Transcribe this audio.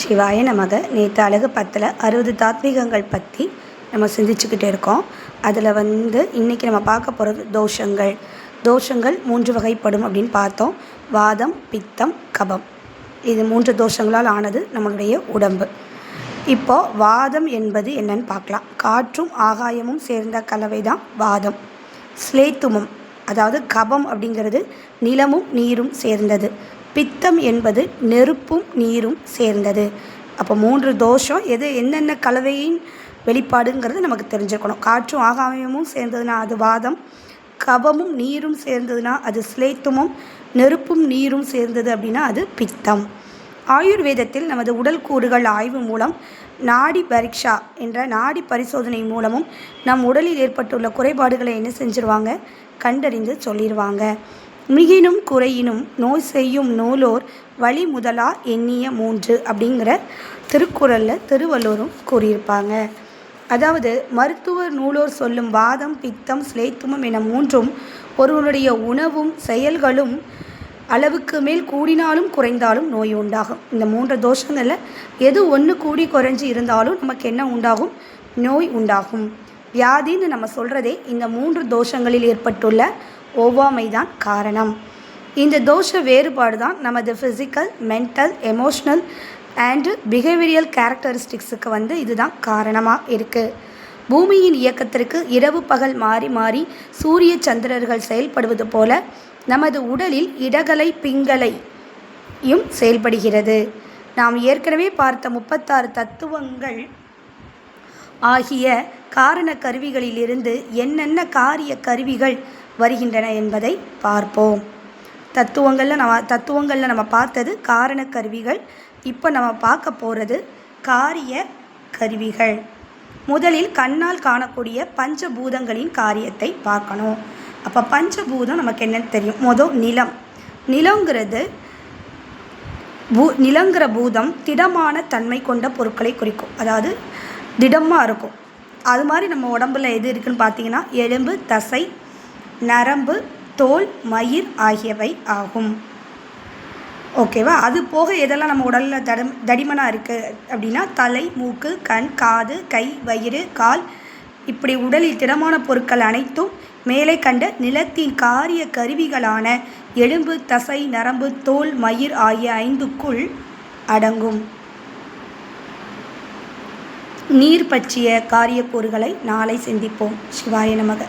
சிவாய நமக. நேற்று அழகு 10ல் 60 தாத்வீகங்கள் பற்றி நம்ம சிந்திச்சுக்கிட்டே இருக்கோம். அதில் இன்றைக்கி நம்ம பார்க்க போகிறது தோஷங்கள் 3 வகைப்படும் அப்படின்னு பார்த்தோம். வாதம், பித்தம், கபம். இது 3 தோஷங்களால் ஆனது நம்மளுடைய உடம்பு. இப்போது வாதம் என்பது என்னன்னு பார்க்கலாம். காற்றும் ஆகாயமும் சேர்ந்த கலவை தான் வாதம். ஸ்லேத்துமம், அதாவது கபம் அப்படிங்கிறது நிலமும் நீரும் சேர்ந்தது. பித்தம் என்பது நெருப்பும் நீரும் சேர்ந்தது. அப்போ 3 தோஷம் என்னென்ன கலவையின் வெளிப்பாடுங்கிறது நமக்கு தெரிஞ்சுக்கணும். காற்றும் ஆகாயமும் சேர்ந்ததுன்னா அது வாதம், கபமும் நீரும் சேர்ந்ததுன்னா அது ஸ்லேத்துமம், நெருப்பும் நீரும் சேர்ந்தது அப்படின்னா அது பித்தம். ஆயுர்வேதத்தில் நமது உடல் கூறுகள் ஆய்வு மூலம் நாடி பரீட்சா என்ற நாடி பரிசோதனை மூலமும் நம் உடலில் ஏற்பட்டுள்ள குறைபாடுகளை என்ன செஞ்சிருவாங்க, கண்டறிந்து சொல்லிடுவாங்க. மிகினும் குறையினும் நோய் செய்யும் நூலோர் வழி முதலா எண்ணிய 3 அப்படிங்கிற திருக்குறளில் திருவள்ளுவரும் கூறியிருப்பாங்க. அதாவது மருத்துவ நூலோர் சொல்லும் வாதம், பித்தம், ஸ்லேத்துமம் என 3ம் ஒருவனுடைய உணவும் செயல்களும் அளவுக்கு மேல் கூடினாலும் குறைந்தாலும் நோய் உண்டாகும். இந்த 3 தோஷங்களில் எது ஒன்று கூடி குறைஞ்சி இருந்தாலும் நமக்கு என்ன உண்டாகும், நோய் உண்டாகும். வியாதின்னு நம்ம சொல்கிறதே இந்த 3 தோஷங்களில் ஏற்பட்டுள்ள ஒவ்வாமை தான் காரணம். இந்த தோஷ வேறுபாடு தான் நமது physical, mental, emotional and behavioural கேரக்டரிஸ்டிக்ஸுக்கு இதுதான் காரணமாக இருக்குது. பூமியின் இயக்கத்திற்கு இரவு பகல் மாறி மாறி சூரிய சந்திரர்கள் செயல்படுவது போல நமது உடலில் இடகலை பிங்களையும் செயல்படுகிறது. நாம் ஏற்கனவே பார்த்த 36 தத்துவங்கள் ஆகிய காரண கருவிகளிலிருந்து என்னென்ன காரிய கருவிகள் வருகின்றன என்பதை பார்ப்போம். தத்துவங்களில் நம்ம பார்த்தது காரண கருவிகள். இப்போ நம்ம பார்க்க போகிறது காரிய கருவிகள். முதலில் கண்ணால் காணக்கூடிய பஞ்சபூதங்களின் காரியத்தை பார்க்கணும். அப்போ பஞ்சபூதம் நமக்கு என்னன்னு தெரியும். நிலம். நிலங்கிற பூதம் திடமான தன்மை கொண்ட பொருட்களை குறிக்கும். அதாவது திடமாக இருக்கும். அது மாதிரி நம்ம உடம்புல எது இருக்குதுன்னு பார்த்தீங்கன்னா எலும்பு, தசை, நரம்பு, தோல், மயிர் ஆகியவை ஆகும். ஓகேவா? அது போக எதெல்லாம் நம்ம உடலில் தடிமனாக இருக்குது அப்படின்னா தலை, மூக்கு, கண், காது, கை, வயிறு, கால், இப்படி உடலில் திடமான பொருட்கள் அனைத்தும் மேலே கண்ட நிலத்தின் காரிய கருவிகளான எலும்பு, தசை, நரம்பு, தோல், மயிர் ஆகிய 5க்குள் அடங்கும். நீர் பற்றிய காரியக்கூறுகளை நாளை சிந்திப்போம். சிவாய நமக.